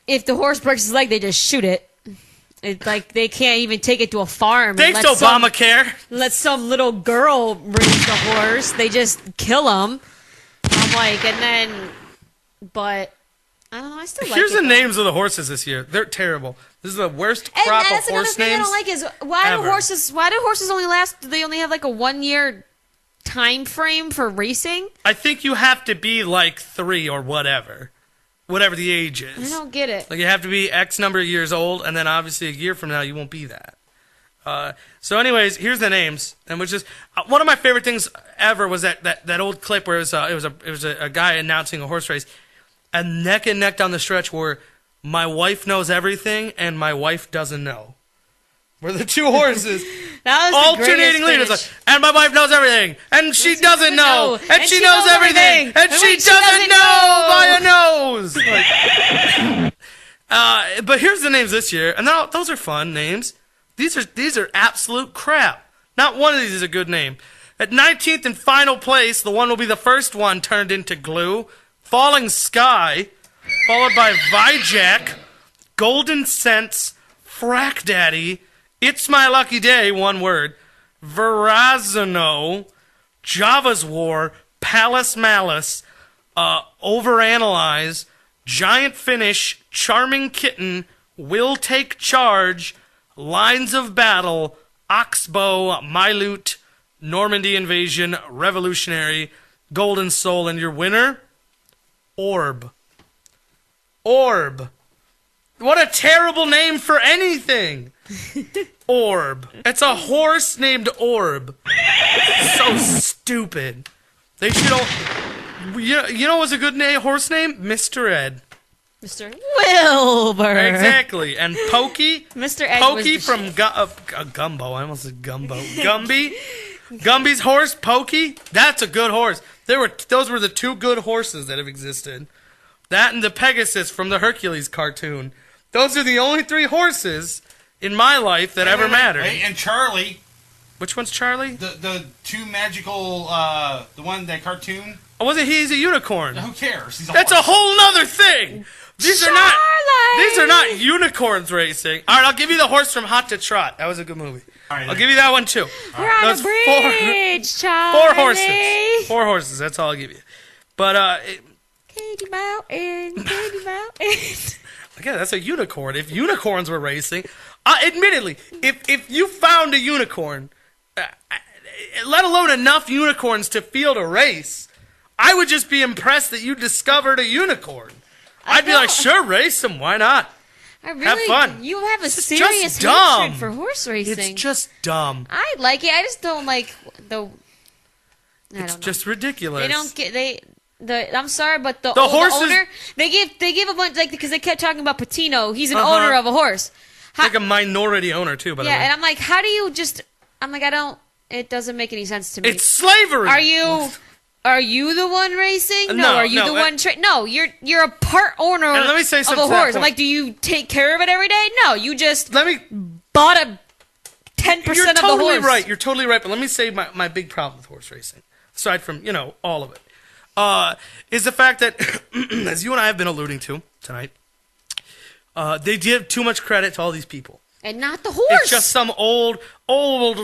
if the horse breaks his leg, they just shoot it. It's like they can't even take it to a farm. Thanks to Obamacare. Let some little girl raise the horse. They just kill him. I'm like, and then, but I don't know. I still like it. Here's the names of the horses this year. They're terrible. This is the worst crop of horse names. I don't like is why do horses only last? Do they only have like a 1-year time frame for racing? I think you have to be like 3 or whatever the age is. I don't get it. Like you have to be X number of years old, and then obviously a year from now you won't be that. So, anyways, here's the names, and which is one of my favorite things ever was that old clip where it was a guy announcing a horse race, and neck and neck down the stretch where my wife knows everything and my wife doesn't know. Where the 2 horses alternating leaders, like, and my wife knows everything, and she doesn't know, and she knows everything, and she doesn't know by a nose. Like, but here's the names this year, and those are fun names. These are absolute crap. Not one of these is a good name. At 19th and final place, the one will be the first one turned into glue. Falling Sky, followed by Vijack, Golden Sense, Frack Daddy, It's My Lucky Day, one word, Verrazano, Java's War, Palace Malice, Overanalyze, Giant Finish, Charming Kitten, Will Take Charge, Lines of Battle, Oxbow, Mylute, Normandy Invasion, Revolutionary, Golden Soul, and your winner, Orb. Orb. What a terrible name for anything. Orb. It's a horse named Orb. So stupid. They should all... You know what's a good horse name? Mr. Ed. Mr. Wilbur. Exactly. And Pokey. Mr. Ed Pokey was from Gumbo. I almost said Gumbo. Gumby. Gumby's horse, Pokey. That's a good horse. Those were the 2 good horses that have existed. That and the Pegasus from the Hercules cartoon. Those are the only 3 horses in my life that ever mattered. Hey, and Charlie. Which one's Charlie? The 2 magical, the one, that cartoon. Oh, wasn't he? He's a unicorn. Who cares? That's a whole nother thing. These are not unicorns racing. All right, I'll give you the horse from Hot to Trot. That was a good movie. Right, I'll give you that one too. We're on a bridge, Charlie. 4 horses. 4 horses. That's all I'll give you. But Katy Mountain, Katy Mountain. Again, that's a unicorn. If unicorns were racing, admittedly, if you found a unicorn, let alone enough unicorns to field a race, I would just be impressed that you discovered a unicorn. I'd be like, sure, race them. Why not? Have fun. You have a serious hatred for horse racing. It's just dumb. I like it. I just don't like the. It's just ridiculous. They don't get I'm sorry, but the horses, owner they give a bunch because they kept talking about Patino. He's an owner of a horse. Like a minority owner too, by the way. Yeah, and I'm like, how do you just? I'm like, I don't. It doesn't make any sense to me. It's slavery. Are you the one racing? No, are you the one? No, you're a part owner and let me say of something a horse. I'm like, do you take care of it every day? No, you just bought a 10% of the horse. You're totally right. You're totally right. But let me say my big problem with horse racing, aside from all of it, is the fact that, as you and I have been alluding to tonight, they give too much credit to all these people. And not the horse. It's just some old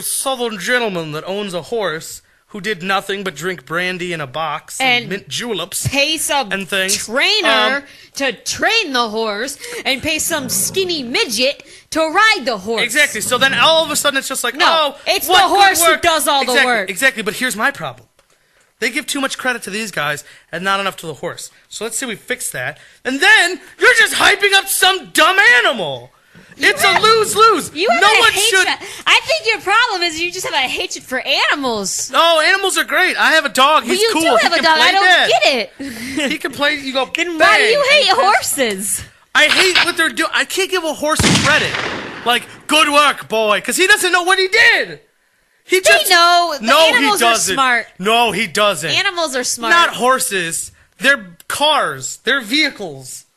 Southern gentleman that owns a horse who did nothing but drink brandy in a box and mint juleps, pay some and things. Trainer to train the horse, and pay some skinny midget to ride the horse. Exactly. So then all of a sudden it's just like, it's the horse who does all the work. Exactly. But here's my problem. They give too much credit to these guys and not enough to the horse. So let's see we fix that. And then you're just hyping up some dumb animal. It's a lose-lose. No one should. I think your problem is you just have a hatred for animals. No, animals are great. I have a dog. He's you cool. do have a dog. I don't get it. He can play. You go. Then why do you hate horses? I hate what they're doing. I can't give a horse credit. Like, good work, boy, because he doesn't know what he did. He just know. Animals he doesn't. Are smart. No, he doesn't. Animals are smart. Not horses. They're cars. They're vehicles.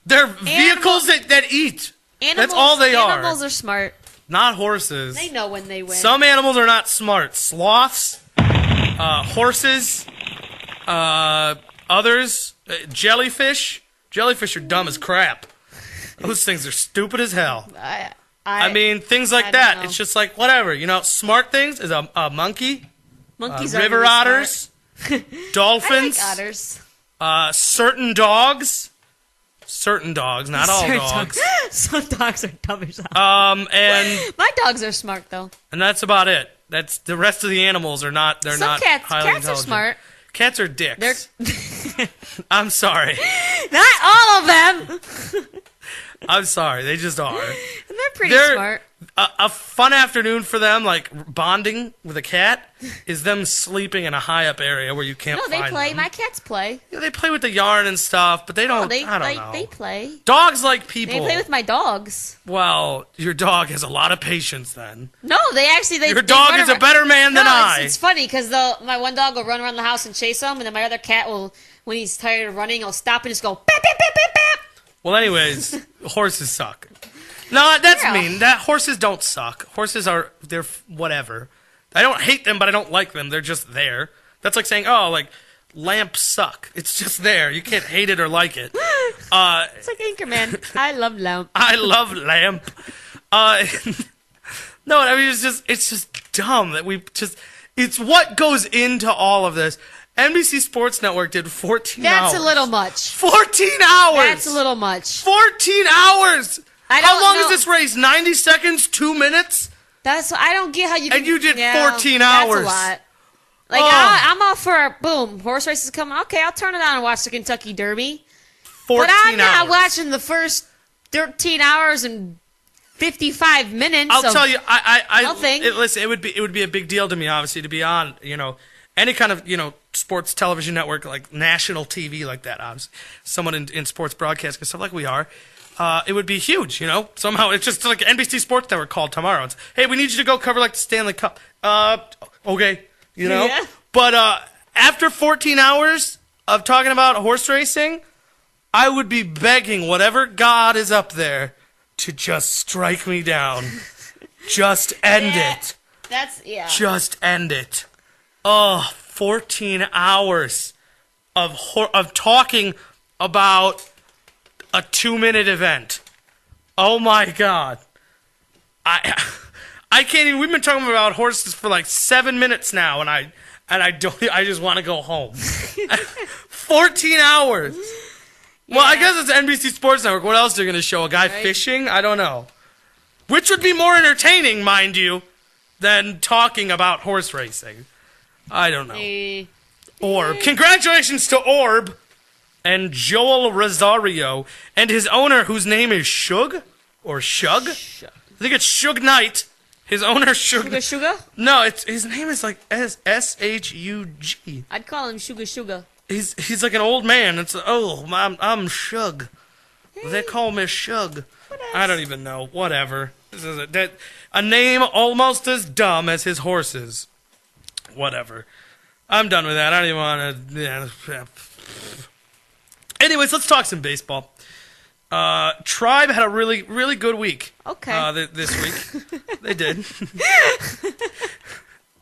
They're vehicles that eat. That's all they are. Animals are smart. Not horses. They know when they win. Some animals are not smart. Sloths, horses, others, jellyfish. Jellyfish are dumb as crap. Those things are stupid as hell. I mean, things like that. Know. It's just like, whatever. Smart things is a monkey. Monkeys are river otters. Dolphins. I like otters. Certain dogs. Certain dogs, not all dogs. Some dogs are dumb as hell. And my dogs are smart though. And that's about it. That's the rest of the animals are not. They're not cats. Highly Cats are smart. Cats are dicks. I'm sorry. Not all of them. I'm sorry. They just are. They're pretty smart. A fun afternoon for them, like bonding with a cat, is them sleeping in a high up area where you can't find them. No, they play. My cats play. Yeah, they play with the yarn and stuff, but they don't. I don't know. They play. Dogs like people. They play with my dogs. Well, your dog has a lot of patience then. No, they actually. Your dog is a better man than I. It's funny because my one dog will run around the house and chase him, and then my other cat will, when he's tired of running, he'll stop and just go. Bap, bap, bap, bap, bap. Well, anyways, horses suck. No, that's mean. Horses don't suck. Horses they're whatever. I don't hate them, but I don't like them. They're just there. That's like saying, lamps suck. It's just there. You can't hate it or like it. It's like Anchorman. I love lamp. I love lamp. No, I mean it's just dumb that it's what goes into all of this. NBC Sports Network did 14 hours. That's a little much. 14 hours! That's a little much. 14 hours! How long is this race? 90 seconds? 2 minutes? I don't get how you... And you did 14 hours. That's a lot. Like, I'm all for, boom, horse races coming. Okay, I'll turn it on and watch the Kentucky Derby. 14 but I'm not hours. watching the first 13 hours and 55 minutes. I'll tell you, nothing. Listen, it would be a big deal to me, obviously, to be on, any kind of, sports television network, like national TV like that, obviously. Someone in sports broadcasting and stuff like we are. It would be huge, Somehow it's just like NBC Sports Network called tomorrow. It's, hey, we need you to go cover like the Stanley Cup. Okay, Yeah. But after 14 hours of talking about horse racing, I would be begging whatever God is up there to just strike me down. Just end it. Just end it. 14 hours of talking about a 2-minute event. Oh my God. I can't even, we've been talking about horses for like 7 minutes now and I just want to go home. 14 hours. Yeah. Well, I guess it's NBC Sports Network. What else are they going to show? A guy fishing? I don't know. Which would be more entertaining, mind you, than talking about horse racing. I don't know. Orb. Congratulations to Orb and Joel Rosario and his owner, whose name is Shug or Shug. I think it's Shug Knight. His owner Sugar. Sugar? No, his name is like S-H-U-G. I'd call him Sugar. He's like an old man. I'm Shug. Hey. They call me Shug. I don't even know. Whatever. This is a name almost as dumb as his horses. Whatever. I'm done with that. I don't even want to. Anyways, let's talk some baseball. Tribe had a really, really good week. Okay. This week. They did.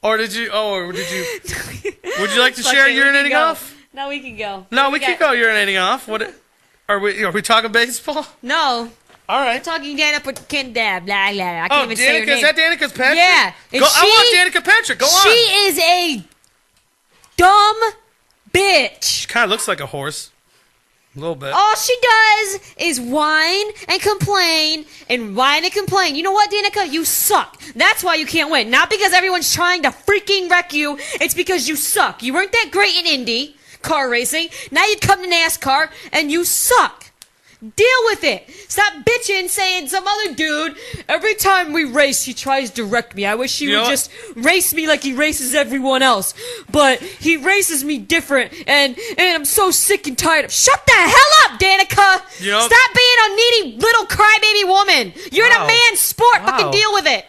Or did you? Would you like to share urinating off? No, we can go. No, we can go urinating off. What? Are we talking baseball? No. All right. We're talking Danica Kendab. Blah, blah. I can't even say her name. Is that Danica's Patrick? Yeah. I want Danica Patrick. Go on. She is a dumb bitch. She kind of looks like a horse. A little bit. All she does is whine and complain and whine and complain. You know what, Danica? You suck. That's why you can't win. Not because everyone's trying to freaking wreck you. It's because you suck. You weren't that great in Indy car racing. Now you come to NASCAR and you suck. Deal with it. Stop bitching saying some other dude, every time we race, he tries to wreck me. I wish he would just race me like he races everyone else. But he races me different, and I'm so sick and tired of... Shut the hell up, Danica! Stop being a needy little crybaby woman. You're in a man's sport. Fucking deal with it.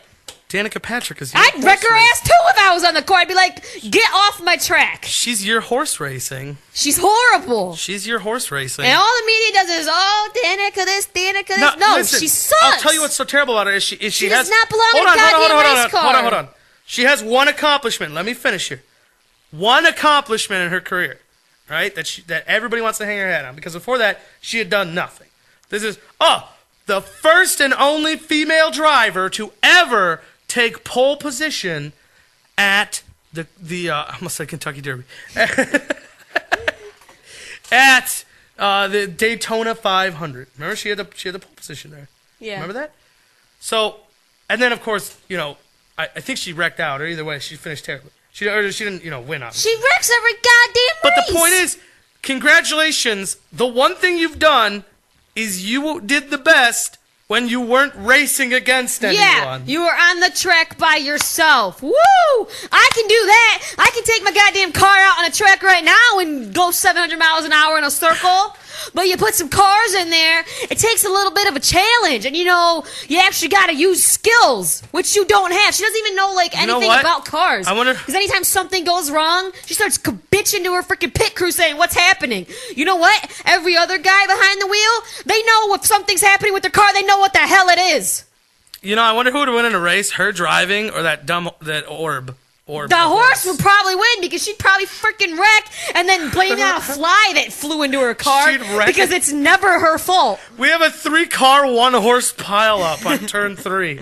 Danica Patrick is. I'd wreck her ass too if I was on the court. I'd be like, get off my track. She's your horse racing. She's horrible. She's your horse racing. And all the media does is, oh, Danica this, Danica this. No, listen, she sucks. I'll tell you what's so terrible about her is she She has does not belong in a goddamn race car. Hold on. She has one accomplishment. Let me finish here. One accomplishment in her career, right? That everybody wants to hang her head on, because before that she had done nothing. This is the first and only female driver to ever take pole position at the I almost said Kentucky Derby at the Daytona 500. Remember, she had the pole position there. Yeah. Remember that? So, and then of course, I think she wrecked out, or either way, she finished terribly. She didn't, win on. She wrecks every goddamn race. But the point is, congratulations. The one thing you've done is you did the best when you weren't racing against anyone. Yeah, you were on the track by yourself. Woo! I can do that. I can take my goddamn car out on a track right now and go 700 miles an hour in a circle. But you put some cars in there, it takes a little bit of a challenge. And, you actually got to use skills, which you don't have. She doesn't even know, anything about cars. I wonder... Because anytime something goes wrong, she starts bitching to her freaking pit crew saying, what's happening? You know what? Every other guy behind the wheel, they know if something's happening with their car, they know what the hell it is. I wonder who would win in a race, her driving or that orb. The horse would probably win because she'd probably freaking wreck and then blame it on a fly that flew into her car because it's never her fault. We have a 3-car, 1-horse pileup on turn 3.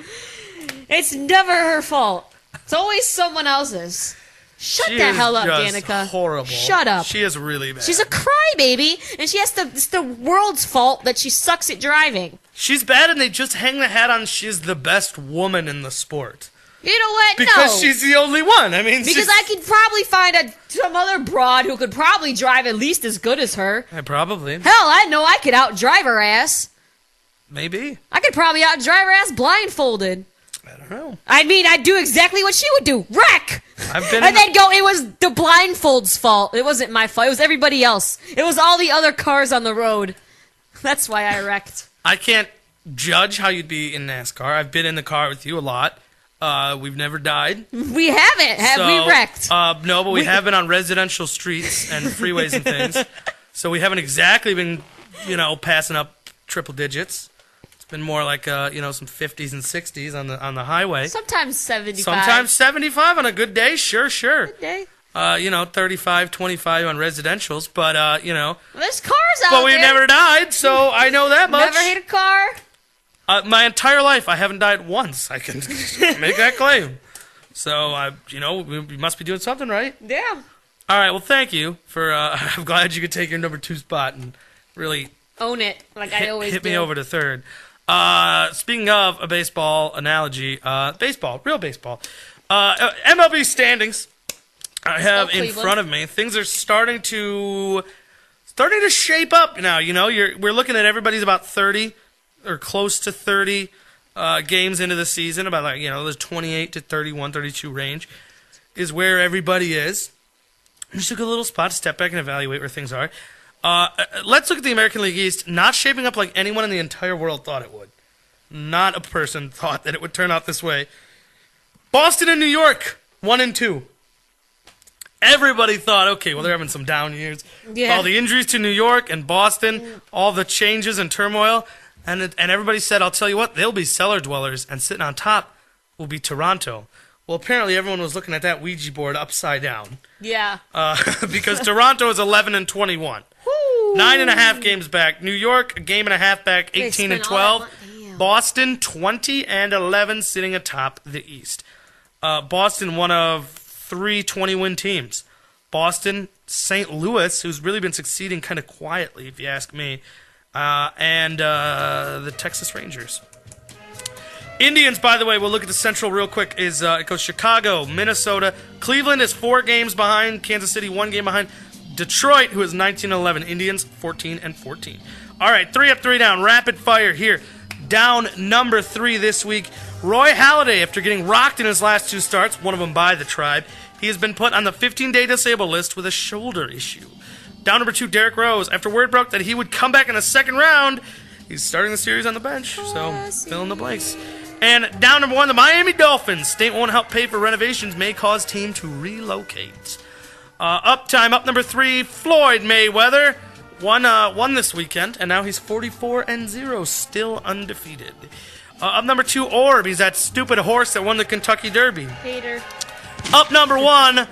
It's never her fault. It's always someone else's. Shut the hell up, Danica. Horrible. Shut up. She is really bad. She's a crybaby, and it's the world's fault that she sucks at driving. She's bad, and they just hang the hat on she's the best woman in the sport. You know what? Because she's the only one. Because I could probably find some other broad who could probably drive at least as good as her. Probably. Hell, I know I could outdrive her ass. Maybe. I could probably outdrive her ass blindfolded. I don't know. I'd do exactly what she would do. Wreck! Then go, it was the blindfold's fault. It wasn't my fault. It was everybody else. It was all the other cars on the road. That's why I wrecked. I can't judge how you'd be in NASCAR. I've been in the car with you a lot. We've never died. We haven't. Have we wrecked? No, but we have been on residential streets and freeways and things. So we haven't exactly been, passing up triple digits. It's been more like, some 50s and 60s on the highway. Sometimes 75. Sometimes 75 on a good day. Sure. Good day. 35, 25 on residentials. But, there's cars out there. But we've never died, so I know that much. Never hit a car? My entire life, I haven't died once. I can make that claim. So, we must be doing something right. Yeah. All right, well, thank you for, I'm glad you could take your number 2 spot and really... Own it, like I always do. Hit me over to third. Speaking of a baseball analogy, real baseball. MLB standings I have in front of me. Things are starting to shape up now. We're looking at everybody's about 30 or close to 30 games into the season, about the 28 to 31, 32 range is where everybody is. I just took a little spot to step back and evaluate where things are. Let's look at the American League East. Not shaping up like anyone in the entire world thought it would. Not a person thought that it would turn out this way. Boston and New York, 1-2. Everybody thought, okay, well, they're having some down years. Yeah. All the injuries to New York and Boston, all the changes and turmoil. And everybody said, I'll tell you what, they'll be cellar dwellers, and sitting on top will be Toronto. Well, apparently everyone was looking at that Ouija board upside down. Yeah. Because Toronto is 11-21. 9.5 games back. New York, a game and a half back, 18-12. Boston, 20-11, sitting atop the East. Boston, one of 3 20-win teams. Boston, St. Louis, who's really been succeeding kind of quietly, if you ask me, and the Texas Rangers. Indians, by the way, we'll look at the Central real quick, it goes Chicago, Minnesota. Cleveland is 4 games behind. Kansas City, 1 game behind. Detroit, who is 19-11. Indians, 14-14. All right, 3 up, 3 down. Rapid fire here. Down number 3 this week. Roy Halladay, after getting rocked in his last 2 starts, one of them by the Tribe, he has been put on the 15-day disabled list with a shoulder issue. Down number 2, Derek Rose. After word broke that he would come back in the second round, he's starting the series on the bench, so fill in the blanks. And down number 1, the Miami Dolphins. State won't help pay for renovations, may cause team to relocate. Up number 3, Floyd Mayweather. Won this weekend, and now he's 44-0, still undefeated. Up number 2, Orb. He's that stupid horse that won the Kentucky Derby. Hater. Up number 1,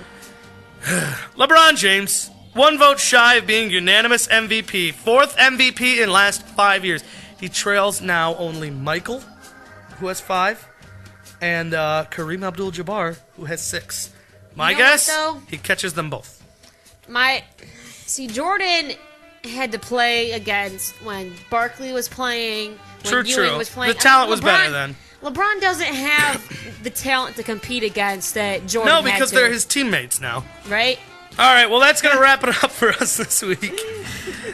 LeBron James. 1 vote shy of being unanimous MVP. 4th MVP in last 5 years. He trails now only Michael, who has 5, and Kareem Abdul-Jabbar, who has 6. My guess, he catches them both. Jordan had to play against when Barkley was playing, when Ewing was playing. The talent was better then. LeBron doesn't have the talent to compete against that Jordan No, because they're his teammates now. Right? All right, well, that's going to wrap it up for us this week.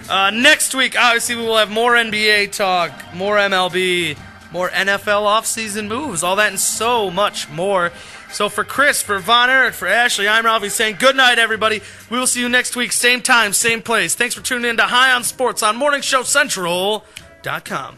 Next week, obviously, we will have more NBA talk, more MLB, more NFL offseason moves, all that and so much more. So for Chris, for Von Erich, for Ashley, I'm Ralphie saying good night, everybody. We will see you next week, same time, same place. Thanks for tuning in to High on Sports on MorningShowCentral.com.